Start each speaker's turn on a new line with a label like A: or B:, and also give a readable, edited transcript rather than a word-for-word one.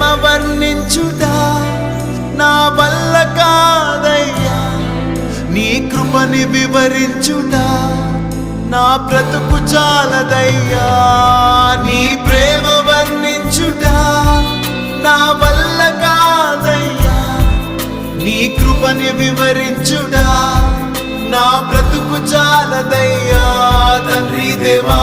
A: ప్రేమ వర్ణించుట నా వల్ల కాదయ్యా, నీ కృపని వివరించుట నా బ్రతుకు చాలదయ్యా. నీ ప్రేమ వర్ణించుట నా వల్ల కాదయ్యా, నీ కృపని వివరించుట నా బ్రతుకు చాలదయ్యా. తండ్రి దేవా